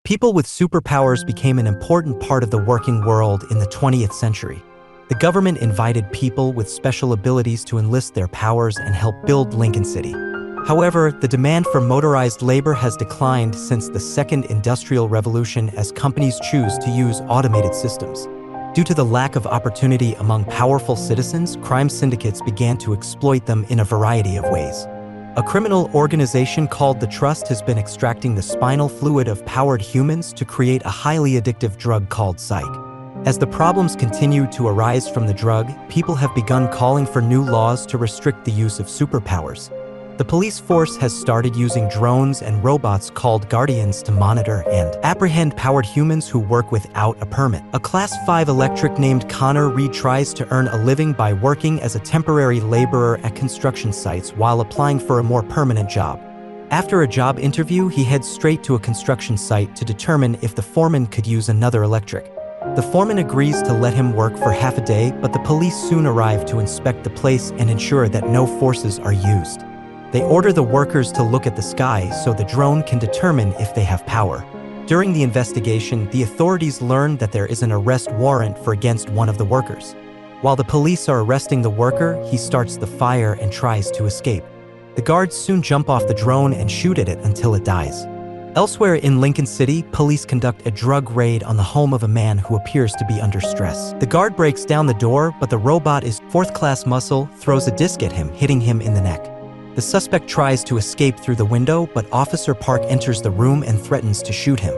People with superpowers became an important part of the working world in the 20th century. The government invited people with special abilities to enlist their powers and help build Lincoln City. However, the demand for motorized labor has declined since the Second Industrial Revolution as companies choose to use automated systems. Due to the lack of opportunity among powerful citizens, crime syndicates began to exploit them in a variety of ways. A criminal organization called the Trust has been extracting the spinal fluid of powered humans to create a highly addictive drug called psych. As the problems continue to arise from the drug, people have begun calling for new laws to restrict the use of superpowers. The police force has started using drones and robots called guardians to monitor and apprehend powered humans who work without a permit. A Class 5 electric named Connor Reed tries to earn a living by working as a temporary laborer at construction sites while applying for a more permanent job. After a job interview, he heads straight to a construction site to determine if the foreman could use another electric. The foreman agrees to let him work for half a day, but the police soon arrive to inspect the place and ensure that no forces are used. They order the workers to look at the sky so the drone can determine if they have power. During the investigation, the authorities learn that there is an arrest warrant against one of the workers. While the police are arresting the worker, he starts the fire and tries to escape. The guards soon jump off the drone and shoot at it until it dies. Elsewhere in Lincoln City, police conduct a drug raid on the home of a man who appears to be under stress. The guard breaks down the door, but the robot is fourth-class muscle, throws a disc at him, hitting him in the neck. The suspect tries to escape through the window, but Officer Park enters the room and threatens to shoot him.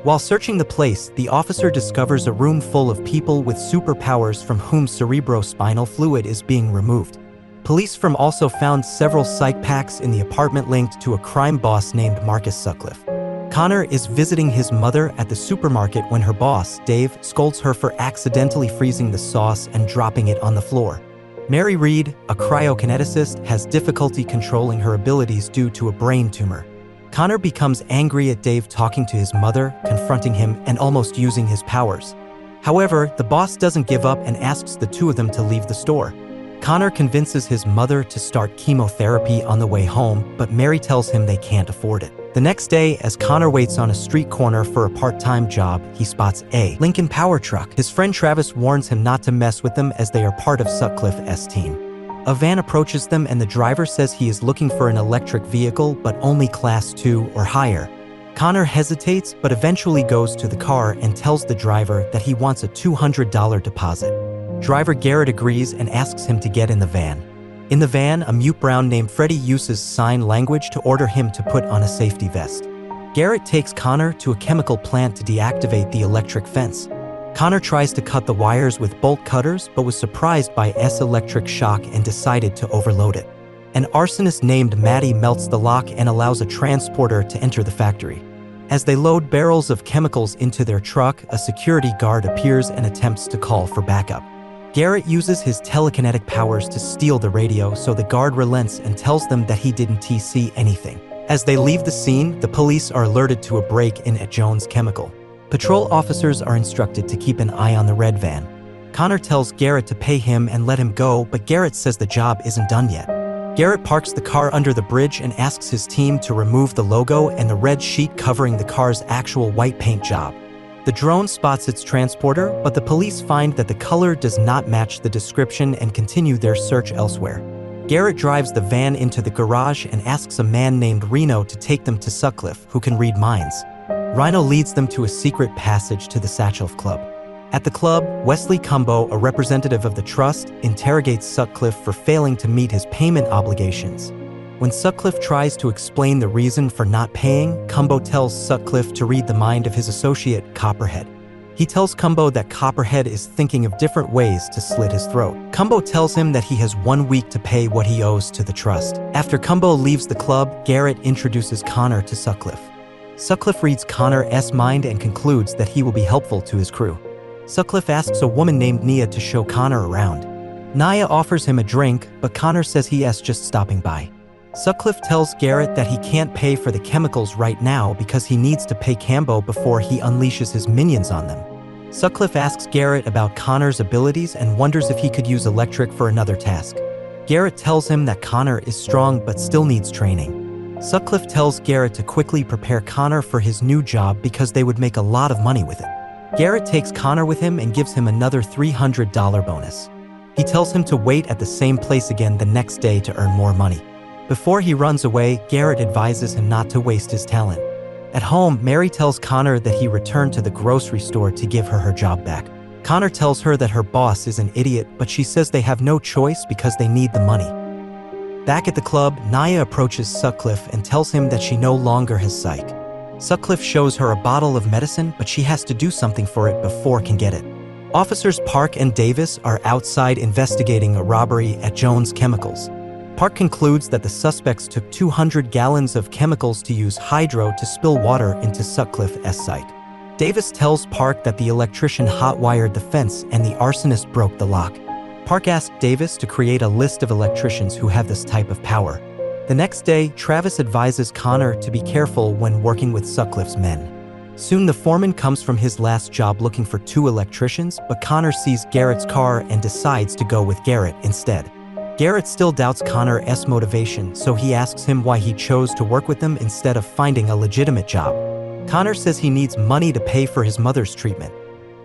While searching the place, the officer discovers a room full of people with superpowers from whom cerebrospinal fluid is being removed. Police from also found several psych packs in the apartment linked to a crime boss named Marcus Sutcliffe. Connor is visiting his mother at the supermarket when her boss, Dave, scolds her for accidentally freezing the sauce and dropping it on the floor. Mary Reed, a cryokineticist, has difficulty controlling her abilities due to a brain tumor. Connor becomes angry at Dave talking to his mother, confronting him, and almost using his powers. However, the boss doesn't give up and asks the two of them to leave the store. Connor convinces his mother to start chemotherapy on the way home, but Mary tells him they can't afford it. The next day, as Connor waits on a street corner for a part-time job, he spots a Lincoln power truck. His friend Travis warns him not to mess with them as they are part of Sutcliffe's team. A van approaches them and the driver says he is looking for an electric vehicle, but only Class 2 or higher. Connor hesitates, but eventually goes to the car and tells the driver that he wants a $200 deposit. Driver Garrett agrees and asks him to get in the van. In the van, a mute Brown named Freddie uses sign language to order him to put on a safety vest. Garrett takes Connor to a chemical plant to deactivate the electric fence. Connor tries to cut the wires with bolt cutters, but was surprised by electric shock and decided to overload it. An arsonist named Maddie melts the lock and allows a transporter to enter the factory. As they load barrels of chemicals into their truck, a security guard appears and attempts to call for backup. Garrett uses his telekinetic powers to steal the radio, so the guard relents and tells them that he didn't see anything. As they leave the scene, the police are alerted to a break-in at Jones Chemical. Patrol officers are instructed to keep an eye on the red van. Connor tells Garrett to pay him and let him go, but Garrett says the job isn't done yet. Garrett parks the car under the bridge and asks his team to remove the logo and the red sheet covering the car's actual white paint job. The drone spots its transporter, but the police find that the color does not match the description and continue their search elsewhere. Garrett drives the van into the garage and asks a man named Reno to take them to Sutcliffe, who can read minds. Rhino leads them to a secret passage to the Satchel Club. At the club, Wesley Cumbo, a representative of the Trust, interrogates Sutcliffe for failing to meet his payment obligations. When Sutcliffe tries to explain the reason for not paying, Cumbo tells Sutcliffe to read the mind of his associate, Copperhead. He tells Cumbo that Copperhead is thinking of different ways to slit his throat. Cumbo tells him that he has 1 week to pay what he owes to the Trust. After Cumbo leaves the club, Garrett introduces Connor to Sutcliffe. Sutcliffe reads Connor's mind and concludes that he will be helpful to his crew. Sutcliffe asks a woman named Nia to show Connor around. Nia offers him a drink, but Connor says he is just stopping by. Sutcliffe tells Garrett that he can't pay for the chemicals right now because he needs to pay Cambo before he unleashes his minions on them. Sutcliffe asks Garrett about Connor's abilities and wonders if he could use electric for another task. Garrett tells him that Connor is strong but still needs training. Sutcliffe tells Garrett to quickly prepare Connor for his new job because they would make a lot of money with it. Garrett takes Connor with him and gives him another $300 bonus. He tells him to wait at the same place again the next day to earn more money. Before he runs away, Garrett advises him not to waste his talent. At home, Mary tells Connor that he returned to the grocery store to give her job back. Connor tells her that her boss is an idiot, but she says they have no choice because they need the money. Back at the club, Nia approaches Sutcliffe and tells him that she no longer has psych. Sutcliffe shows her a bottle of medicine, but she has to do something for it before can get it. Officers Park and Davis are outside investigating a robbery at Jones Chemicals. Park concludes that the suspects took 200 gallons of chemicals to use hydro to spill water into Sutcliffe's site. Davis tells Park that the electrician hot-wired the fence and the arsonist broke the lock. Park asked Davis to create a list of electricians who have this type of power. The next day, Travis advises Connor to be careful when working with Sutcliffe's men. Soon the foreman comes from his last job looking for 2 electricians, but Connor sees Garrett's car and decides to go with Garrett instead. Garrett still doubts Connor's motivation, so he asks him why he chose to work with them instead of finding a legitimate job. Connor says he needs money to pay for his mother's treatment.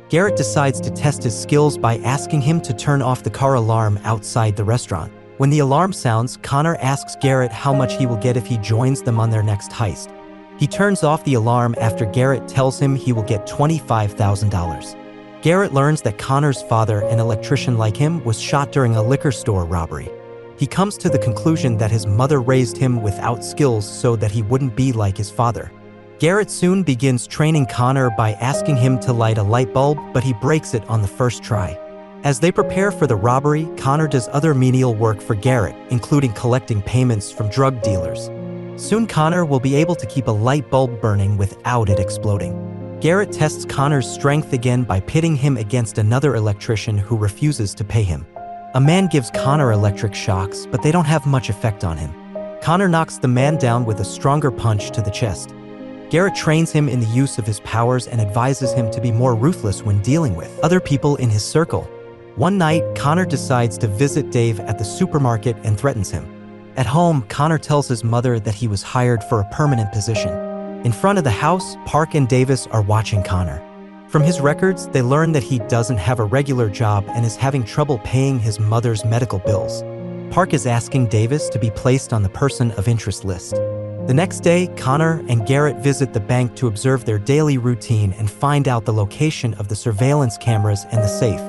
Garrett decides to test his skills by asking him to turn off the car alarm outside the restaurant. When the alarm sounds, Connor asks Garrett how much he will get if he joins them on their next heist. He turns off the alarm after Garrett tells him he will get $25,000. Garrett learns that Connor's father, an electrician like him, was shot during a liquor store robbery. He comes to the conclusion that his mother raised him without skills so that he wouldn't be like his father. Garrett soon begins training Connor by asking him to light a light bulb, but he breaks it on the first try. As they prepare for the robbery, Connor does other menial work for Garrett, including collecting payments from drug dealers. Soon Connor will be able to keep a light bulb burning without it exploding. Garrett tests Connor's strength again by pitting him against another electrician who refuses to pay him. A man gives Connor electric shocks, but they don't have much effect on him. Connor knocks the man down with a stronger punch to the chest. Garrett trains him in the use of his powers and advises him to be more ruthless when dealing with other people in his circle. One night, Connor decides to visit Dave at the supermarket and threatens him. At home, Connor tells his mother that he was hired for a permanent position. In front of the house, Park and Davis are watching Connor. From his records, they learn that he doesn't have a regular job and is having trouble paying his mother's medical bills. Park is asking Davis to be placed on the person of interest list. The next day, Connor and Garrett visit the bank to observe their daily routine and find out the location of the surveillance cameras and the safe.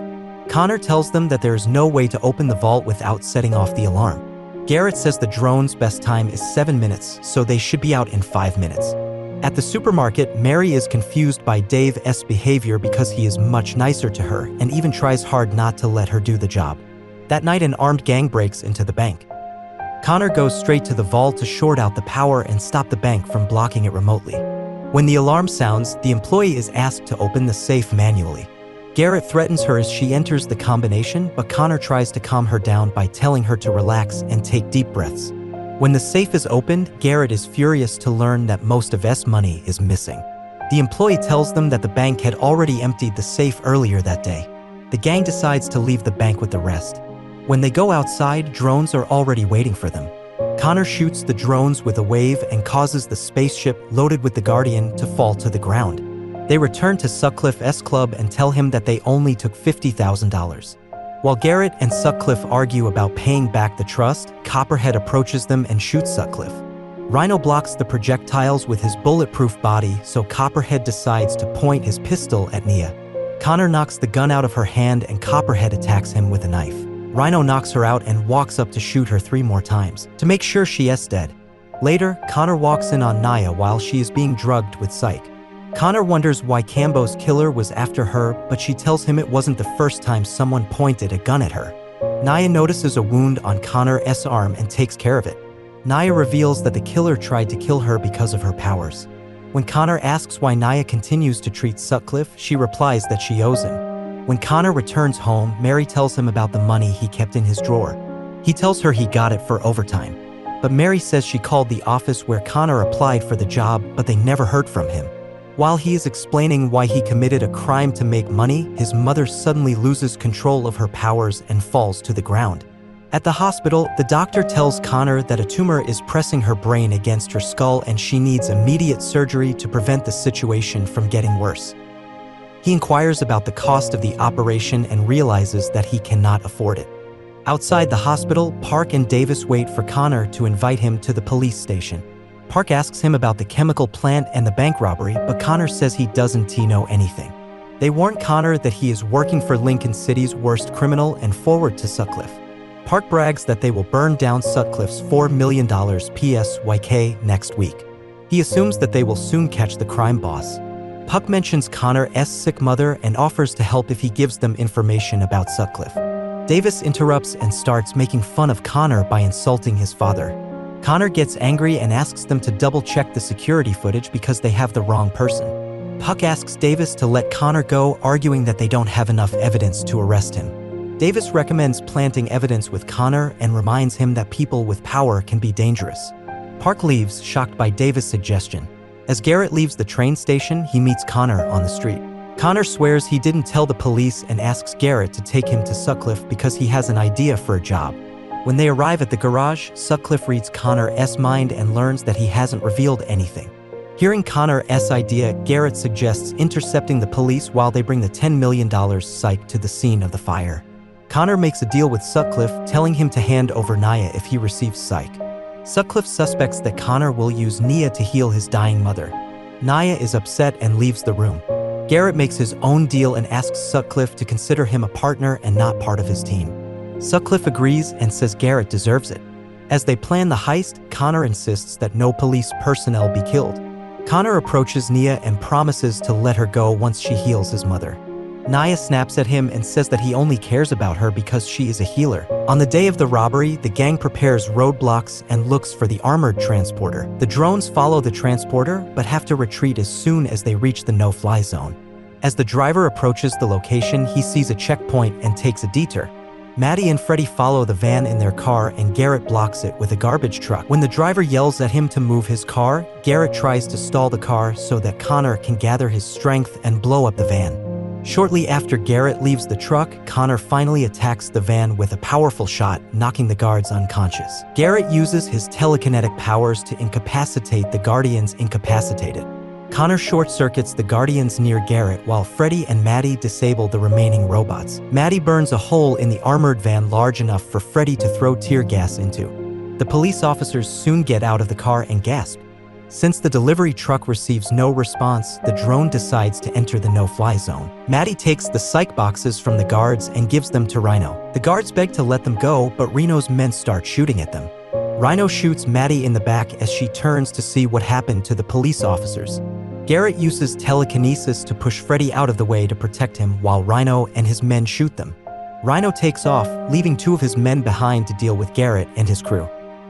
Connor tells them that there is no way to open the vault without setting off the alarm. Garrett says the drone's best time is 7 minutes, so they should be out in 5 minutes. At the supermarket, Mary is confused by Dave's behavior because he is much nicer to her and even tries hard not to let her do the job. That night, an armed gang breaks into the bank. Connor goes straight to the vault to short out the power and stop the bank from blocking it remotely. When the alarm sounds, the employee is asked to open the safe manually. Garrett threatens her as she enters the combination, but Connor tries to calm her down by telling her to relax and take deep breaths. When the safe is opened, Garrett is furious to learn that most of S money is missing. The employee tells them that the bank had already emptied the safe earlier that day. The gang decides to leave the bank with the rest. When they go outside, drones are already waiting for them. Connor shoots the drones with a wave and causes the spaceship loaded with the Guardian to fall to the ground. They return to Sutcliffe's club and tell him that they only took $50,000. While Garrett and Sutcliffe argue about paying back the trust, Copperhead approaches them and shoots Sutcliffe. Rhino blocks the projectiles with his bulletproof body, so Copperhead decides to point his pistol at Nia. Connor knocks the gun out of her hand and Copperhead attacks him with a knife. Rhino knocks her out and walks up to shoot her 3 more times, to make sure she is dead. Later, Connor walks in on Nia while she is being drugged with psych. Connor wonders why Cambo's killer was after her, but she tells him it wasn't the first time someone pointed a gun at her. Nia notices a wound on Connor's arm and takes care of it. Nia reveals that the killer tried to kill her because of her powers. When Connor asks why Nia continues to treat Sutcliffe, she replies that she owes him. When Connor returns home, Mary tells him about the money he kept in his drawer. He tells her he got it for overtime. But Mary says she called the office where Connor applied for the job, but they never heard from him. While he is explaining why he committed a crime to make money, his mother suddenly loses control of her powers and falls to the ground. At the hospital, the doctor tells Connor that a tumor is pressing her brain against her skull and she needs immediate surgery to prevent the situation from getting worse. He inquires about the cost of the operation and realizes that he cannot afford it. Outside the hospital, Park and Davis wait for Connor to invite him to the police station. Park asks him about the chemical plant and the bank robbery, but Connor says he doesn't know anything. They warn Connor that he is working for Lincoln City's worst criminal and forward to Sutcliffe. Park brags that they will burn down Sutcliffe's $4 million PSYK next week. He assumes that they will soon catch the crime boss. Puck mentions Connor's sick mother and offers to help if he gives them information about Sutcliffe. Davis interrupts and starts making fun of Connor by insulting his father. Connor gets angry and asks them to double-check the security footage because they have the wrong person. Puck asks Davis to let Connor go, arguing that they don't have enough evidence to arrest him. Davis recommends planting evidence with Connor and reminds him that people with power can be dangerous. Park leaves, shocked by Davis' suggestion. As Garrett leaves the train station, he meets Connor on the street. Connor swears he didn't tell the police and asks Garrett to take him to Sutcliffe because he has an idea for a job. When they arrive at the garage, Sutcliffe reads Connor's mind and learns that he hasn't revealed anything. Hearing Connor's idea, Garrett suggests intercepting the police while they bring the $10 million psych to the scene of the fire. Connor makes a deal with Sutcliffe, telling him to hand over Nia if he receives psych. Sutcliffe suspects that Connor will use Nia to heal his dying mother. Nia is upset and leaves the room. Garrett makes his own deal and asks Sutcliffe to consider him a partner and not part of his team. Sutcliffe agrees and says Garrett deserves it. As they plan the heist, Connor insists that no police personnel be killed. Connor approaches Nia and promises to let her go once she heals his mother. Nia snaps at him and says that he only cares about her because she is a healer. On the day of the robbery, the gang prepares roadblocks and looks for the armored transporter. The drones follow the transporter, but have to retreat as soon as they reach the no-fly zone. As the driver approaches the location, he sees a checkpoint and takes a detour. Maddie and Freddie follow the van in their car and Garrett blocks it with a garbage truck. When the driver yells at him to move his car, Garrett tries to stall the car so that Connor can gather his strength and blow up the van. Shortly after Garrett leaves the truck, Connor finally attacks the van with a powerful shot, knocking the guards unconscious. Garrett uses his telekinetic powers to incapacitate the Guardians incapacitated. Connor short-circuits the Guardians near Garrett while Freddie and Maddie disable the remaining robots. Maddie burns a hole in the armored van large enough for Freddie to throw tear gas into. The police officers soon get out of the car and gasp. Since the delivery truck receives no response, the drone decides to enter the no-fly zone. Maddie takes the psych boxes from the guards and gives them to Rhino. The guards beg to let them go, but Reno's men start shooting at them. Rhino shoots Maddie in the back as she turns to see what happened to the police officers. Garrett uses telekinesis to push Freddie out of the way to protect him while Rhino and his men shoot them. Rhino takes off, leaving 2 of his men behind to deal with Garrett and his crew.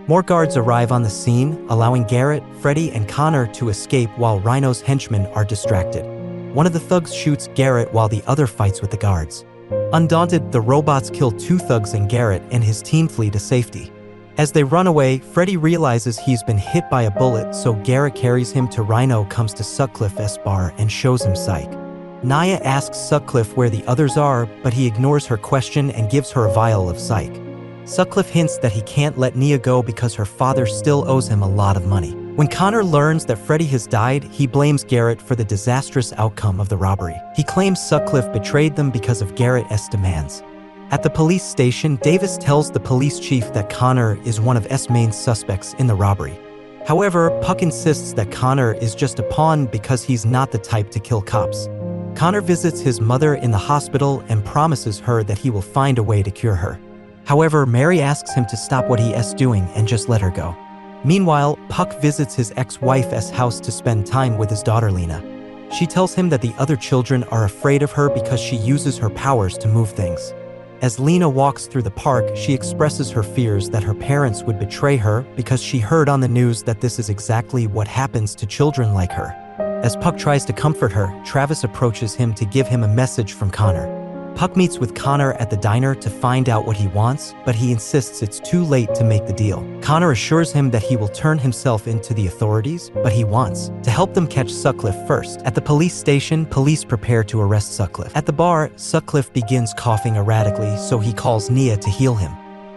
More guards arrive on the scene, allowing Garrett, Freddie, and Connor to escape while Rhino's henchmen are distracted. One of the thugs shoots Garrett while the other fights with the guards. Undaunted, the robots kill 2 thugs and Garrett and his team flee to safety. As they run away, Freddie realizes he's been hit by a bullet, so Garrett carries him to Rhino, comes to Sutcliffe's bar, and shows him psych. Nia asks Sutcliffe where the others are, but he ignores her question and gives her a vial of psych. Sutcliffe hints that he can't let Nia go because her father still owes him a lot of money. When Connor learns that Freddie has died, he blames Garrett for the disastrous outcome of the robbery. He claims Sutcliffe betrayed them because of Garrett's demands. At the police station, Davis tells the police chief that Connor is one of S main suspects in the robbery. However, Puck insists that Connor is just a pawn because he's not the type to kill cops. Connor visits his mother in the hospital and promises her that he will find a way to cure her. However, Mary asks him to stop what he is doing and just let her go. Meanwhile, Puck visits his ex-wife's house to spend time with his daughter Lena. She tells him that the other children are afraid of her because she uses her powers to move things. As Lena walks through the park, she expresses her fears that her parents would betray her because she heard on the news that this is exactly what happens to children like her. As Puck tries to comfort her, Travis approaches him to give him a message from Connor. Puck meets with Connor at the diner to find out what he wants, but he insists it's too late to make the deal. Connor assures him that he will turn himself into the authorities, but he wants to help them catch Sutcliffe first. At the police station, police prepare to arrest Sutcliffe. At the bar, Sutcliffe begins coughing erratically, so he calls Nia to heal him.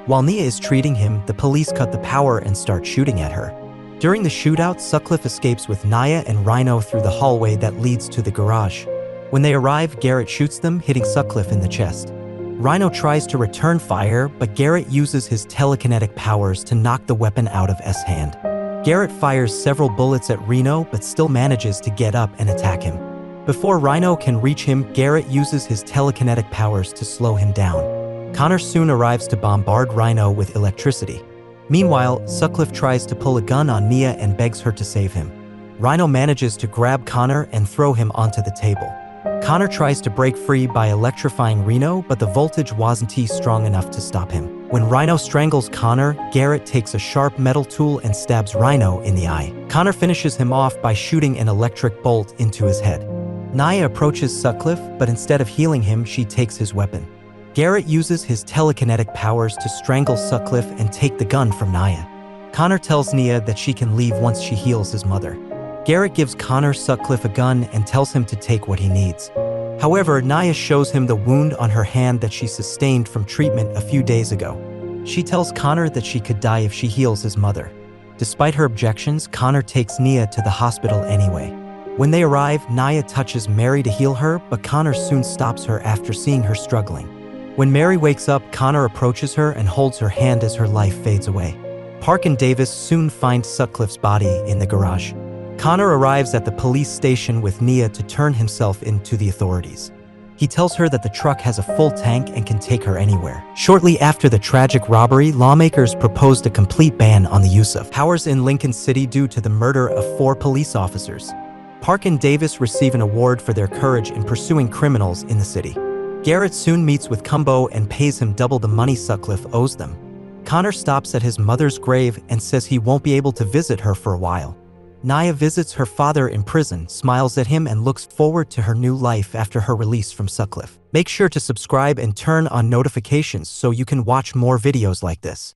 While Nia is treating him, the police cut the power and start shooting at her. During the shootout, Sutcliffe escapes with Nia and Rhino through the hallway that leads to the garage. When they arrive, Garrett shoots them, hitting Sutcliffe in the chest. Rhino tries to return fire, but Garrett uses his telekinetic powers to knock the weapon out of S' hand. Garrett fires several bullets at Rhino, but still manages to get up and attack him. Before Rhino can reach him, Garrett uses his telekinetic powers to slow him down. Connor soon arrives to bombard Rhino with electricity. Meanwhile, Sutcliffe tries to pull a gun on Nia and begs her to save him. Rhino manages to grab Connor and throw him onto the table. Connor tries to break free by electrifying Rhino, but the voltage wasn't strong enough to stop him. When Rhino strangles Connor, Garrett takes a sharp metal tool and stabs Rhino in the eye. Connor finishes him off by shooting an electric bolt into his head. Nia approaches Sutcliffe, but instead of healing him, she takes his weapon. Garrett uses his telekinetic powers to strangle Sutcliffe and take the gun from Nia. Connor tells Nia that she can leave once she heals his mother. Garrett gives Connor Sutcliffe a gun and tells him to take what he needs. However, Nia shows him the wound on her hand that she sustained from treatment a few days ago. She tells Connor that she could die if she heals his mother. Despite her objections, Connor takes Nia to the hospital anyway. When they arrive, Nia touches Mary to heal her, but Connor soon stops her after seeing her struggling. When Mary wakes up, Connor approaches her and holds her hand as her life fades away. Park and Davis soon find Sutcliffe's body in the garage. Connor arrives at the police station with Nia to turn himself into the authorities. He tells her that the truck has a full tank and can take her anywhere. Shortly after the tragic robbery, lawmakers proposed a complete ban on the use of powers in Lincoln City due to the murder of 4 police officers. Park and Davis receive an award for their courage in pursuing criminals in the city. Garrett soon meets with Cumbo and pays him double the money Sutcliffe owes them. Connor stops at his mother's grave and says he won't be able to visit her for a while. Nia visits her father in prison, smiles at him, and looks forward to her new life after her release from Sutcliffe. Make sure to subscribe and turn on notifications so you can watch more videos like this.